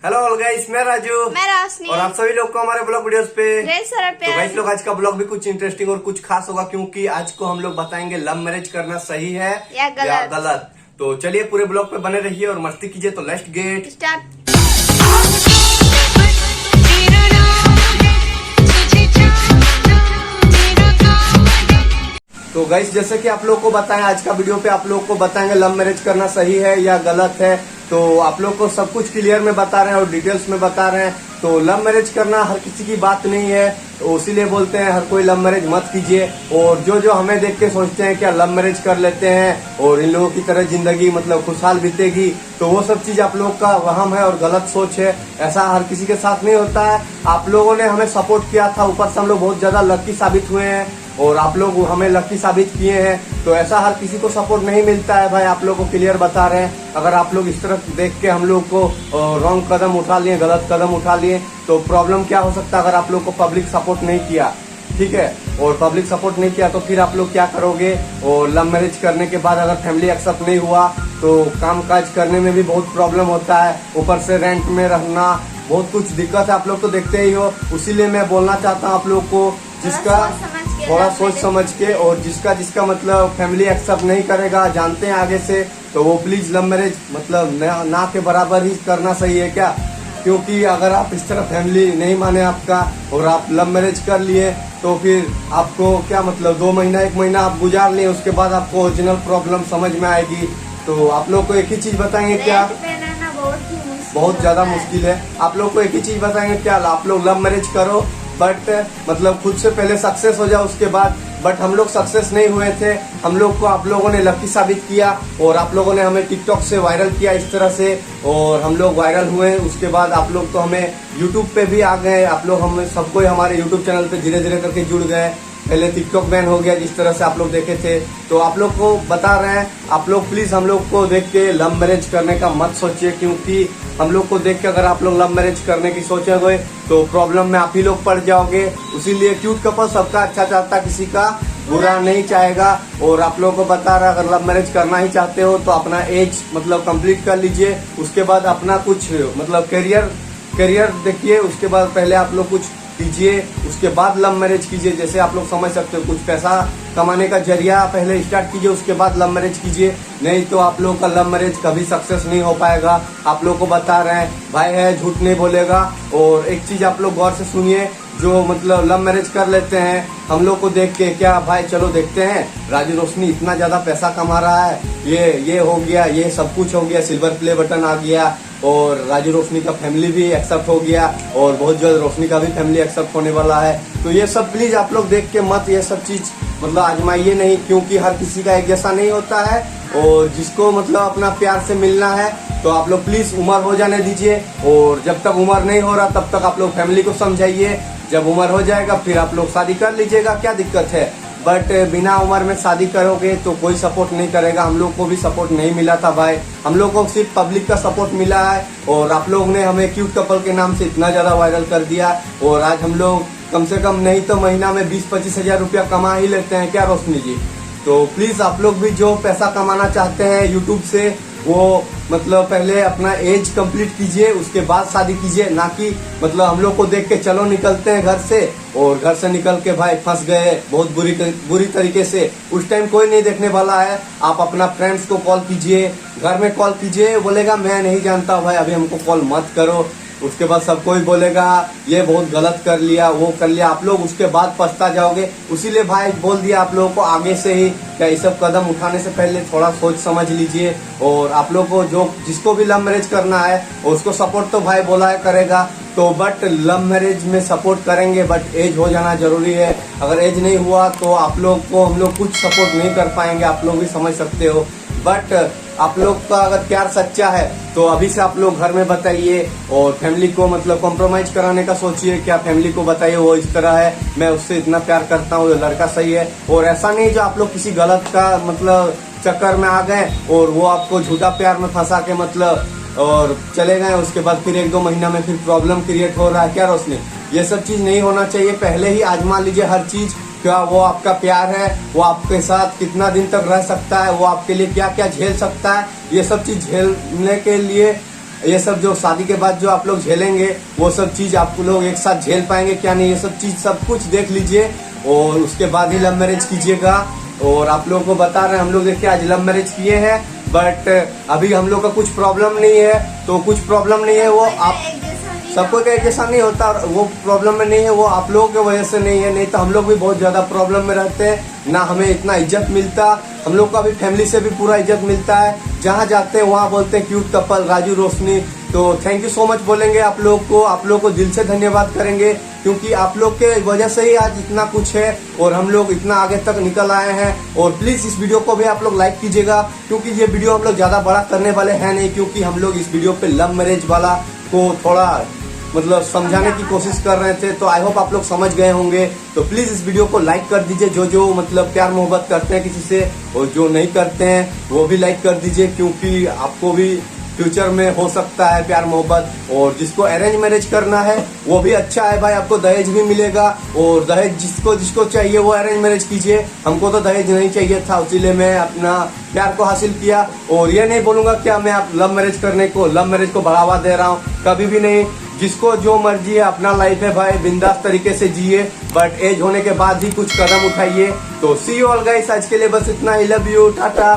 Hello all guys, मैं राजू, मैं रोशनी और आप सभी लोग को हमारे ब्लॉग वीडियोस पे ढेर सारा तो प्यार। गाइस लोग, आज का ब्लॉग भी कुछ इंटरेस्टिंग और कुछ खास होगा, क्योंकि आज को हम लोग बताएंगे लव मैरिज करना सही है या गलत। तो चलिए पूरे ब्लॉग पे बने रहिए और मस्ती कीजिए। तो लेट्स गेट स्टार्ट। तो गाइस, जैसे कि आप लोग को बताएं, आज का वीडियो पे आप लोग को बताएंगे लव मैरिज करना सही है या गलत है। तो आप लोग को सब कुछ क्लियर में बता रहे हैं और डिटेल्स में बता रहे हैं। तो लव मैरिज करना हर किसी की बात नहीं है, तो इसीलिए बोलते हैं हर कोई लव मैरिज मत कीजिए। और जो हमें देख के सोचते हैं क्या लव मैरिज कर लेते हैं और इन लोगों की तरह जिंदगी मतलब खुशहाल बीतेगी, तो वो सब चीज आप लोग का वहम है और गलत सोच है। ऐसा हर किसी के साथ नहीं होता है। आप लोगों ने हमें सपोर्ट किया था, ऊपर से हम लोग बहुत ज्यादा लकी साबित हुए हैं और आप लोग हमें लकी साबित किए हैं। तो ऐसा हर किसी को सपोर्ट नहीं मिलता है भाई, आप लोग को क्लियर बता रहे हैं। अगर आप लोग इस तरह देख के हम लोग को रॉन्ग कदम उठा लिए, गलत कदम उठा लिए, तो प्रॉब्लम क्या हो सकता है अगर आप लोग को पब्लिक सपोर्ट नहीं किया, ठीक है। और पब्लिक सपोर्ट नहीं किया तो फिर आप लोग क्या करोगे। और लव मैरिज करने के बाद अगर फैमिली एक्सेप्ट नहीं हुआ तो काम काज करने में भी बहुत प्रॉब्लम होता है। ऊपर से रेंट में रहना, बहुत कुछ दिक्कत है, आप लोग तो देखते ही हो। इसीलिए मैं बोलना चाहता हूँ आप लोग को, जिसका थोड़ा सोच समझ के और जिसका मतलब फैमिली एक्सेप्ट नहीं करेगा, जानते हैं आगे से, तो वो प्लीज लव मैरिज मतलब ना के बराबर ही करना सही है क्या। क्योंकि अगर आप इस तरह फैमिली नहीं माने आपका और आप लव मैरिज कर लिए तो फिर आपको क्या मतलब 2 महीना 1 महीना आप गुजार लिए, उसके बाद आपको ओरिजिनल प्रॉब्लम समझ में आएगी। तो आप लोग को एक ही चीज बताएंगे क्या, बहुत ज्यादा मुश्किल है। आप लोग को एक ही चीज बताएंगे क्या, आप लोग लव मैरिज करो बट मतलब खुद से पहले सक्सेस हो जाओ उसके बाद। बट हम लोग सक्सेस नहीं हुए थे, हम लोग को आप लोगों ने लकी साबित किया और आप लोगों ने हमें टिकटॉक से वायरल किया इस तरह से, और हम लोग वायरल हुए। उसके बाद आप लोग तो हमें यूट्यूब पे भी आ गए, आप लोग हम सबको हमारे यूट्यूब चैनल पे धीरे धीरे करके जुड़ गए। पहले टिकटॉक बैन हो गया जिस तरह से आप लोग देखे थे। तो आप लोग को बता रहे हैं, आप लोग प्लीज हम लोग को देख के लव मैरिज करने का मत सोचिए, क्योंकि हम लोग को देख के अगर आप लोग लव मैरिज करने की सोचोगे तो प्रॉब्लम में आप ही लोग पड़ जाओगे। इसीलिए क्यूट कपल सबका अच्छा चाहता, किसी का बुरा नहीं चाहेगा। और आप लोगों को बता रहा, अगर लव मैरिज करना ही चाहते हो तो अपना एज मतलब कंप्लीट कर लीजिए, उसके बाद अपना कुछ मतलब करियर देखिए, उसके बाद पहले आप लोग कुछ कीजिए, उसके बाद लव मैरिज कीजिए। जैसे आप लोग समझ सकते हो, कुछ पैसा कमाने का जरिया पहले स्टार्ट कीजिए, उसके बाद लव मैरिज कीजिए। नहीं तो आप लोग का लव मैरिज कभी सक्सेस नहीं हो पाएगा। आप लोग को बता रहे हैं, भाई है झूठ नहीं बोलेगा। और एक चीज आप लोग गौर से सुनिए, जो मतलब लव मैरिज कर लेते हैं हम लोग को देख के, क्या भाई चलो देखते हैं राजू रोशनी इतना ज्यादा पैसा कमा रहा है, ये हो गया, ये सब कुछ हो गया, सिल्वर प्ले बटन आ गया, और राजू रोशनी का फैमिली भी एक्सेप्ट हो गया, और बहुत जल्द रोशनी का भी फैमिली एक्सेप्ट होने वाला है। तो ये सब प्लीज आप लोग देख के मत ये सब चीज मतलब आजमाइए नहीं, क्योंकि हर किसी का एक जैसा नहीं होता है। और जिसको मतलब अपना प्यार से मिलना है तो आप लोग प्लीज उम्र हो जाने दीजिए, और जब तक उम्र नहीं हो रहा तब तक आप लोग फैमिली को समझाइए। जब उम्र हो जाएगा फिर आप लोग शादी कर लीजिएगा, क्या दिक्कत है। बट बिना उम्र में शादी करोगे तो कोई सपोर्ट नहीं करेगा। हम लोग को भी सपोर्ट नहीं मिला था भाई, हम लोग को सिर्फ पब्लिक का सपोर्ट मिला है। और आप लोग ने हमें क्यूट कपल के नाम से इतना ज्यादा वायरल कर दिया, और आज हम लोग कम से कम नहीं तो महीना में 20-25 हजार रुपया कमा ही लेते हैं, क्या रोशनी जी। तो प्लीज आप लोग भी जो पैसा कमाना चाहते हैं यूट्यूब से, वो मतलब पहले अपना एज कंप्लीट कीजिए, उसके बाद शादी कीजिए। ना कि मतलब हम लोग को देख के चलो निकलते हैं घर से, और घर से निकल के भाई फंस गए बहुत बुरी तरीके से। उस टाइम कोई नहीं देखने वाला है। आप अपना फ्रेंड्स को कॉल कीजिए, घर में कॉल कीजिए, बोलेगा मैं नहीं जानता भाई अभी हमको कॉल मत करो। उसके बाद सब कोई बोलेगा ये बहुत गलत कर लिया, वो कर लिया, आप लोग उसके बाद पछता जाओगे। इसीलिए भाई बोल दिया आप लोगों को आगे से ही, क्या ये सब कदम उठाने से पहले थोड़ा सोच समझ लीजिए। और आप लोग को जिसको भी लव मैरिज करना है उसको सपोर्ट तो भाई बोला है करेगा, तो बट लव मैरिज में सपोर्ट करेंगे, बट एज हो जाना जरूरी है। अगर एज नहीं हुआ तो आप लोग को हम लोग कुछ सपोर्ट नहीं कर पाएंगे, आप लोग भी समझ सकते हो। बट आप लोग का अगर प्यार सच्चा है तो अभी से आप लोग घर में बताइए, और फैमिली को मतलब कॉम्प्रोमाइज कराने का सोचिए। क्या फैमिली को बताइए वो इस तरह है, मैं उससे इतना प्यार करता हूँ, लड़का सही है। और ऐसा नहीं जो आप लोग किसी गलत का मतलब चक्कर में आ गए और वो आपको झूठा प्यार में फंसा के मतलब और चले गए, उसके बाद फिर 1-2 महीना में फिर प्रॉब्लम क्रिएट हो रहा है, क्या रोशनी। ये सब चीज नहीं होना चाहिए। पहले ही आजमा लीजिए हर चीज, क्या वो आपका प्यार है, वो आपके साथ कितना दिन तक रह सकता है, वो आपके लिए क्या क्या झेल सकता है। ये सब चीज झेलने के लिए ये सब जो शादी के बाद जो आप लोग झेलेंगे वो सब चीज आप लोग एक साथ झेल पाएंगे क्या नहीं, ये सब चीज सब कुछ देख लीजिए और उसके बाद ही लव मैरिज कीजिएगा। और आप लोगों को बता रहे हैं, हम लोग देखिए आज लव मैरिज किए हैं, बट अभी हम लोग का कुछ प्रॉब्लम नहीं है, तो कुछ प्रॉब्लम नहीं है वो आप सबको एक जैसा नहीं होता, वो प्रॉब्लम में नहीं है, वो आप लोगों की वजह से नहीं है, नहीं तो हम लोग भी बहुत ज्यादा प्रॉब्लम में रहते हैं, ना हमें इतना इज्जत मिलता। हम लोग को अभी फैमिली से भी पूरा इज्जत मिलता है, जहाँ जाते हैं वहाँ बोलते हैं क्यूट कपल राजू रोशनी। तो थैंक यू सो मच बोलेंगे आप लोग को दिल से धन्यवाद करेंगे, क्योंकि आप लोग के वजह से ही आज इतना कुछ है और हम लोग इतना आगे तक निकल आए हैं। और प्लीज इस वीडियो को भी आप लोग लाइक कीजिएगा, क्योंकि ये वीडियो हम लोग ज्यादा बड़ा करने वाले हैं नहीं, क्योंकि हम लोग इस वीडियो पे लव मैरिज वाला को थोड़ा मतलब समझाने की कोशिश कर रहे थे, तो आई होप आप लोग समझ गए होंगे। तो प्लीज इस वीडियो को लाइक कर दीजिए, जो मतलब प्यार मोहब्बत करते हैं किसी से, और जो नहीं करते हैं वो भी लाइक कर दीजिए, क्योंकि आपको भी फ्यूचर में हो सकता है प्यार मोहब्बत। और जिसको अरेंज मैरिज करना है वो भी अच्छा है भाई, आपको दहेज भी मिलेगा, और दहेज जिसको चाहिए वो अरेंज मैरिज कीजिए। हमको तो दहेज नहीं चाहिए था, इसीलिए मैं अपना प्यार को हासिल किया। और ये नहीं बोलूंगा क्या मैं आप लव मैरिज को बढ़ावा दे रहा हूँ, कभी भी नहीं। जिसको जो मर्जी है, अपना लाइफ है भाई, बिंदास तरीके से जिए, बट एज होने के बाद ही कुछ कदम उठाइए। तो सी यू ऑल गाइस, आज के लिए बस इतना ही। Love you, Tata.